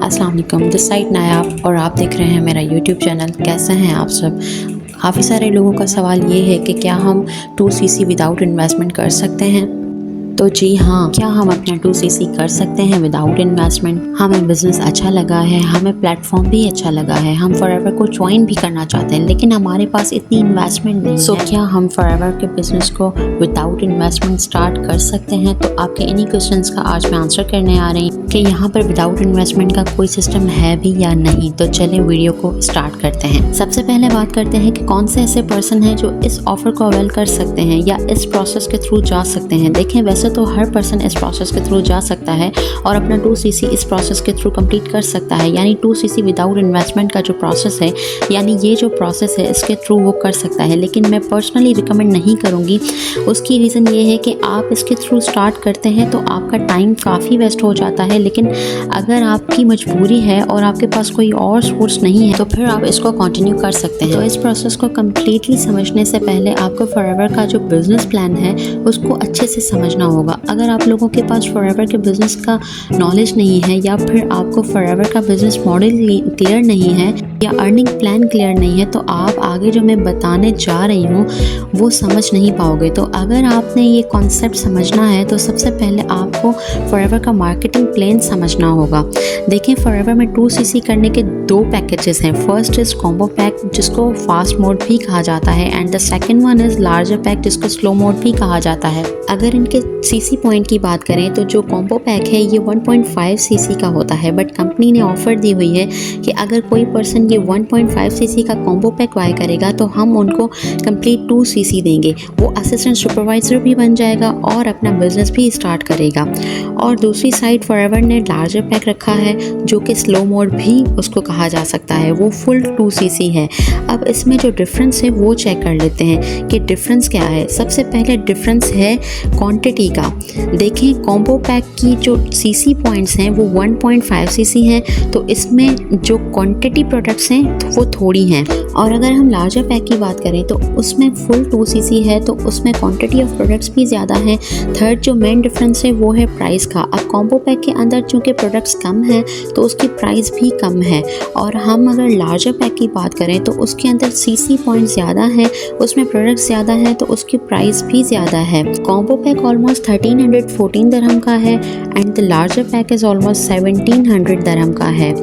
अस्सलाम वालेकुम, this side नायाब और आप देख रहे हैं मेरा यूट्यूब चैनल। कैसे हैं आप सब? काफ़ी सारे लोगों का सवाल ये है कि क्या हम 2cc विदाउट इन्वेस्टमेंट कर सकते हैं? तो जी हाँ, क्या हम अपना 2cc कर सकते हैं विदाउट इन्वेस्टमेंट? हमें बिज़नेस अच्छा लगा है, हमें प्लेटफॉर्म भी अच्छा लगा है, हम फॉरएवर को ज्वाइन भी करना चाहते हैं, लेकिन हमारे पास इतनी इन्वेस्टमेंट नहीं है। क्या हम फॉरएवर के बिज़नेस को विदाउट इन्वेस्टमेंट स्टार्ट कर सकते हैं? तो आपके इन्हीं क्वेश्चंस का आज मैं आंसर करने आ रही हूँ कि यहाँ पर विदाउट इन्वेस्टमेंट का कोई सिस्टम है भी या नहीं। तो चलिए वीडियो को स्टार्ट करते हैं। सबसे पहले बात करते हैं कि कौन से ऐसे पर्सन हैं जो इस ऑफर को अवेल कर सकते हैं या इस प्रोसेस के थ्रू जा सकते हैं। देखें, वैसे तो हर पर्सन इस प्रोसेस के थ्रू जा सकता है और अपना 2cc इस प्रोसेस के थ्रू कंप्लीट कर सकता है, यानी 2cc विदाउट इन्वेस्टमेंट का जो प्रोसेस है, यानी ये जो प्रोसेस है इसके थ्रू वो कर सकता है। लेकिन मैं पर्सनली रिकमेंड नहीं करूँगी। उसकी रीज़न ये है कि आप इसके थ्रू स्टार्ट करते हैं तो आपका टाइम काफ़ी वेस्ट हो जाता है, लेकिन अगर आपकी मजबूरी है और आपके पास कोई और सोर्स नहीं है तो फिर आप इसको कंटिन्यू कर सकते हैं। तो इस प्रोसेस को कम्प्लीटली समझने से पहले आपको फॉरएवर का जो बिज़नेस प्लान है उसको अच्छे से समझना होगा। अगर आप लोगों के पास फॉरएवर के बिज़नेस का नॉलेज नहीं है या फिर आपको फॉरएवर का बिज़नेस मॉडल क्लियर नहीं है या अर्निंग प्लान क्लियर नहीं है तो आप आगे जो मैं बताने जा रही हूँ वो समझ नहीं पाओगे। तो अगर आपने ये कॉन्सेप्ट समझना है तो सबसे पहले आपको फॉरएवर का मार्केटिंग प्लान समझना होगा। देखिए, फॉरएवर में 2cc करने के दो पैकेजेस हैं। फर्स्ट इज़ कॉम्बो पैक, जिसको फास्ट मोड भी कहा जाता है, and the second one is larger pack, जिसको स्लो मोड भी कहा जाता है। अगर इनके cc पॉइंट की बात करें तो जो कॉम्बो पैक है ये 1.5cc का होता है, बट कंपनी ने ऑफर दी हुई है कि अगर कोई पर्सन ये 1.5cc का कॉम्बो पैक बाय करेगा तो हम उनको कंप्लीट 2cc देंगे। वो असिस्टेंट सुपरवाइज़र भी बन जाएगा और अपना बिजनेस भी स्टार्ट करेगा। और दूसरी साइड फॉरएवर ने लार्जर पैक रखा है जो कि स्लो मोड भी उसको कहा जा सकता है, वो फुल 2cc है। अब इसमें जो डिफरेंस है वो चेक कर लेते हैं कि डिफरेंस क्या है। सबसे पहले डिफरेंस है क्वांटिटी का। देखें, कॉम्बो पैक की जो cc पॉइंट्स हैं वो 1.5cc हैं, तो इसमें जो क्वांटिटी प्रोडक्ट्स हैं तो वो थोड़ी हैं। और अगर हम लार्जर पैक की बात करें तो उसमें फुल 2cc है, तो उसमें क्वांटिटी ऑफ प्रोडक्ट्स भी ज़्यादा हैं। थर्ड जो मेन डिफरेंस है वो है प्राइस का। अब कॉम्बो पैक के अंदर चूँकि प्रोडक्ट्स कम हैं तो उसकी प्राइस भी कम है, और हम अगर लार्जर पैक की बात करें तो उसके अंदर cc पॉइंट ज़्यादा है, उसमें प्रोडक्ट्स ज़्यादा है, तो उसकी प्राइस भी ज़्यादा है। कॉम्बो पैक ऑलमोस्ट 1314 दिरहम का है and the larger pack is almost 1700 दिरहम का है।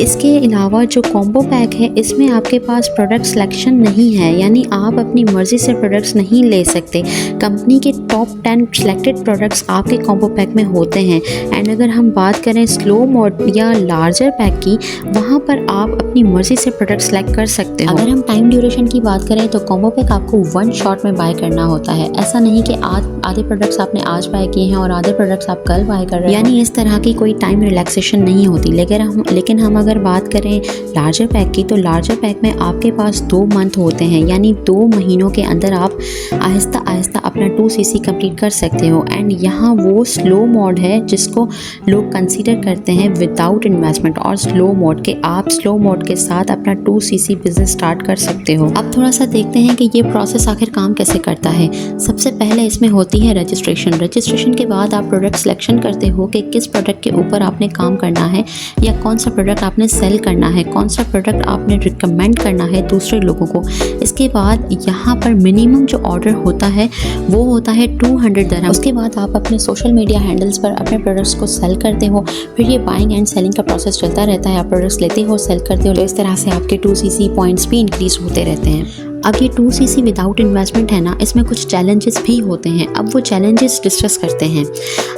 इसके अलावा जो कॉम्बो पैक है इसमें आपके पास प्रोडक्ट सिलेक्शन नहीं है, यानी आप अपनी मर्ज़ी से प्रोडक्ट्स नहीं ले सकते। कंपनी के टॉप 10 सिलेक्टेड प्रोडक्ट्स आपके कॉम्बो पैक में होते हैं। एंड अगर हम बात करें स्लो मोड या लार्जर पैक की, वहाँ पर आप अपनी मर्ज़ी से प्रोडक्ट सेलेक्ट कर सकते हो। अगर हम टाइम ड्यूरेशन की बात करें तो कॉम्बो पैक आपको वन शॉट में बाय करना होता है। ऐसा नहीं कि आधे प्रोडक्ट्स आपने आज बाय किए हैं और आधे प्रोडक्ट्स आप कल बाय कर रहे हैं, यानी इस तरह की कोई टाइम रिलैक्सेशन नहीं होती। लेकिन हम अगर बात करें लार्जर पैक की तो लार्जर पैक में आपके पास 2 मंथ होते हैं, यानी 2 महीनों के अंदर आप आहिस्ता आहिस्ता अपना 2cc कंप्लीट कर सकते हो। एंड यहाँ वो स्लो मोड है जिसको लोग कंसीडर करते हैं विदाउट इन्वेस्टमेंट और स्लो मोड के आप स्लो मोड के साथ अपना 2cc बिजनेस स्टार्ट कर सकते हो। अब थोड़ा सा देखते हैं कि ये प्रोसेस आखिर काम कैसे करता है। सबसे पहले इसमें होती है रजिस्ट्रेशन के बाद आप प्रोडक्ट सिलेक्शन करते हो कि किस प्रोडक्ट के ऊपर आपने काम करना है या कौन सा प्रोडक्ट आपने सेल करना है, कौन सा प्रोडक्ट आपने रिकमेंड करना है दूसरे लोगों को। इसके बाद यहाँ पर मिनिमम जो ऑर्डर होता है वो होता है 200 दिरहम। उसके बाद आप अपने सोशल मीडिया हैंडल्स पर अपने प्रोडक्ट्स को सेल करते हो, फिर ये बाइंग एंड सेलिंग का प्रोसेस चलता रहता है। आप प्रोडक्ट्स लेते हो, सेल करते हो, तो इस तरह से आपके 2cc पॉइंट्स भी इंक्रीज होते रहते हैं। अब ये 2cc विदाउट इन्वेस्टमेंट है ना, इसमें कुछ चैलेंजेस भी होते हैं। अब वो चैलेंजेस डिस्कस करते हैं।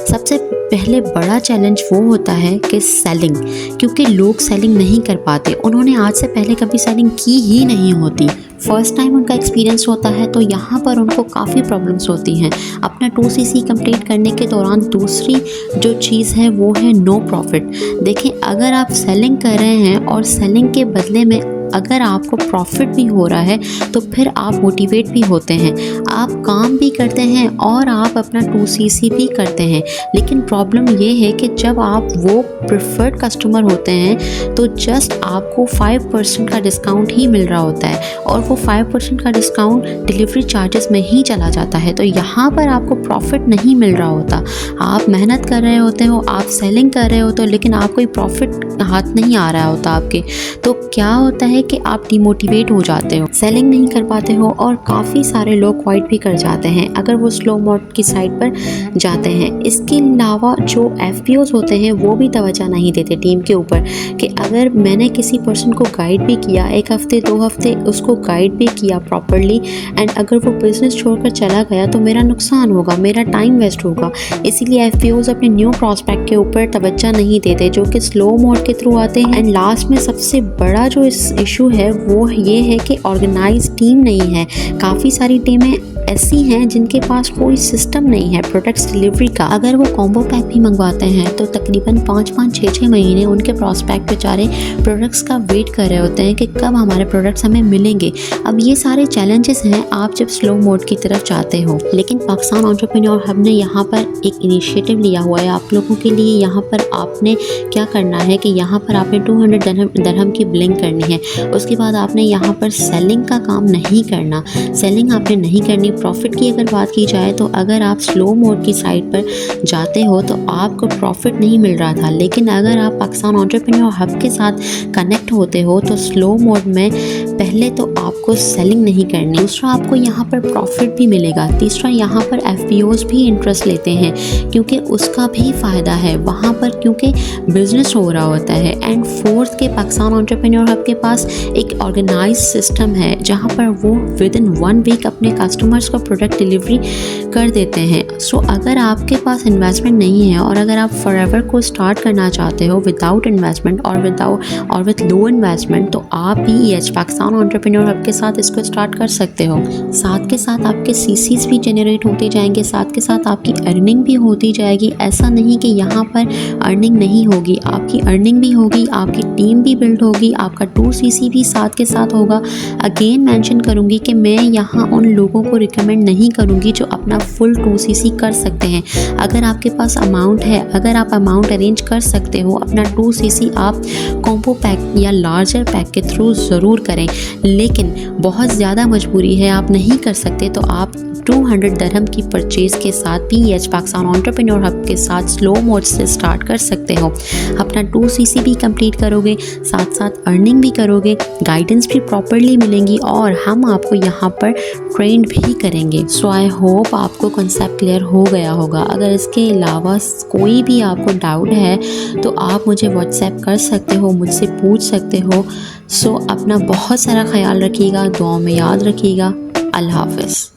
सबसे पहले बड़ा चैलेंज वो होता है कि सेलिंग, क्योंकि लोग सेलिंग नहीं कर पाते। उन्होंने आज से पहले कभी सेलिंग की ही नहीं होती, फर्स्ट टाइम उनका एक्सपीरियंस होता है, तो यहाँ पर उनको काफ़ी प्रॉब्लम्स होती हैं अपना 2cc कंप्लीट करने के दौरान। दूसरी जो चीज़ है वो है नो प्रॉफिट। देखें, अगर आप सेलिंग कर रहे हैं और सेलिंग के बदले में अगर आपको प्रॉफिट भी हो रहा है तो फिर आप मोटिवेट भी होते हैं, आप काम भी करते हैं और आप अपना 2CC भी करते हैं। लेकिन प्रॉब्लम ये है कि जब आप वो प्रेफर्ड कस्टमर होते हैं तो जस्ट आपको 5% का डिस्काउंट ही मिल रहा होता है और वो 5% का डिस्काउंट डिलीवरी चार्जेस में ही चला जाता है। तो यहाँ पर आपको प्रॉफिट नहीं मिल रहा होता। आप मेहनत कर रहे होते हो, आप सेलिंग कर रहे होते हो, लेकिन आप कोई प्रॉफिट हाथ नहीं आ रहा होता आपके। तो क्या होता है कि आप डिमोटिवेट हो जाते हो, सेलिंग नहीं कर पाते हो और काफ़ी सारे लोग क्वाइट भी कर जाते हैं अगर वो स्लो मोड की साइट पर जाते हैं। इसके अलावा जो FPOs होते हैं वो भी तवज्जो नहीं देते टीम के ऊपर कि अगर मैंने किसी पर्सन को गाइड भी किया, 1 हफ्ते 2 हफ्ते उसको गाइड भी किया प्रॉपरली, एंड अगर वो बिज़नेस छोड़कर चला गया तो मेरा नुकसान होगा, मेरा टाइम वेस्ट होगा। इसीलिए FPOs अपने न्यू प्रॉस्पेक्ट के ऊपर तवज्जो नहीं देते जो कि स्लो मोड के थ्रू आते हैं। एंड लास्ट में सबसे बड़ा जो इस इशू है वो ये है कि ऑर्गेनाइज टीम नहीं है। काफ़ी सारी टीमें ऐसी हैं जिनके पास कोई सिस्टम नहीं है प्रोडक्ट्स डिलीवरी का। अगर वो कॉम्बो पैक भी मंगवाते हैं तो तकरीबन 5-5, 6-6 महीने उनके प्रॉस्पेक्ट बेचारे प्रोडक्ट्स का वेट कर रहे होते हैं कि कब हमारे प्रोडक्ट्स हमें मिलेंगे। अब ये सारे चैलेंजेस हैं आप जब स्लो मोड की तरफ जाते हो। लेकिन पाकिस्तान एंटरप्रेन्योर हब ने यहाँ पर एक इनिशिएटिव लिया हुआ है आप लोगों के लिए। यहाँ पर आपने क्या करना है कि यहाँ पर आपने 200 दरहम की बिलिंग करनी है। उसके बाद आपने यहाँ पर सेलिंग का काम नहीं करना, सेलिंग आपने नहीं करनी। प्रॉफिट की अगर बात की जाए तो अगर आप स्लो मोड की साइट पर जाते हो तो आपको प्रॉफिट नहीं मिल रहा था, लेकिन अगर आप पाकिस्तान एंटरप्रेन्योर हब के साथ कनेक्ट होते हो तो स्लो मोड में पहले तो आपको सेलिंग नहीं करनी, दूसरा आपको यहाँ पर प्रॉफिट भी मिलेगा, तीसरा यहाँ पर FPOs भी इंटरेस्ट लेते हैं क्योंकि उसका भी फ़ायदा है वहाँ पर क्योंकि बिजनेस हो रहा होता है। एंड फोर्थ के पाकिस्तान एंटरप्रेन्योर हब के पास एक ऑर्गेनाइज सिस्टम है जहाँ पर वो विदिन 1 वीक अपने कस्टमर्स को प्रोडक्ट डिलीवरी कर देते हैं। सो अगर आपके पास इन्वेस्टमेंट नहीं है और अगर आप फॉरएवर को स्टार्ट करना चाहते हो विदाउट इन्वेस्टमेंट और विद लो इन्वेस्टमेंट तो आप भी पाकिस्तान एंटरप्रेन्योर हब के साथ इसको स्टार्ट कर सकते हो। साथ के साथ आपके CCs भी जनरेट होते जाएंगे, साथ के साथ आपकी अर्निंग भी होती जाएगी। ऐसा नहीं कि यहाँ पर अर्निंग नहीं होगी, आपकी अर्निंग भी होगी, आपकी टीम भी बिल्ड होगी, आपका 2CC भी साथ के साथ होगा। अगेन मेंशन करूँगी कि मैं यहाँ उन लोगों को रिकमेंड नहीं करूँगी जो अपना फुल 2CC कर सकते हैं। अगर आपके पास अमाउंट है, अगर आप अमाउंट अरेंज कर सकते हो, अपना 2CC आप कॉम्बो पैक या लार्जर पैक के थ्रू ज़रूर करें। लेकिन बहुत ज़्यादा मजबूरी है, आप नहीं कर सकते तो आप 200 दरहम की परचेज़ के साथ PH पाकिस्तान एंटरप्रेन्योर हब के साथ स्लो मोड से स्टार्ट कर सकते हो। अपना 2CC भी कंप्लीट करोगे, साथ साथ अर्निंग भी करोगे, गाइडेंस भी प्रॉपरली मिलेंगी और हम आपको यहाँ पर ट्रेंड भी करेंगे। सो आई होप आपको कॉन्सेप्ट क्लियर हो गया होगा। अगर इसके अलावा कोई भी आपको डाउट है तो आप मुझे व्हाट्सएप कर सकते हो, मुझसे पूछ सकते हो। सो अपना बहुत सारा ख्याल रखिएगा, दुआ में याद रखिएगा। अल्लाह हाफ़िज़।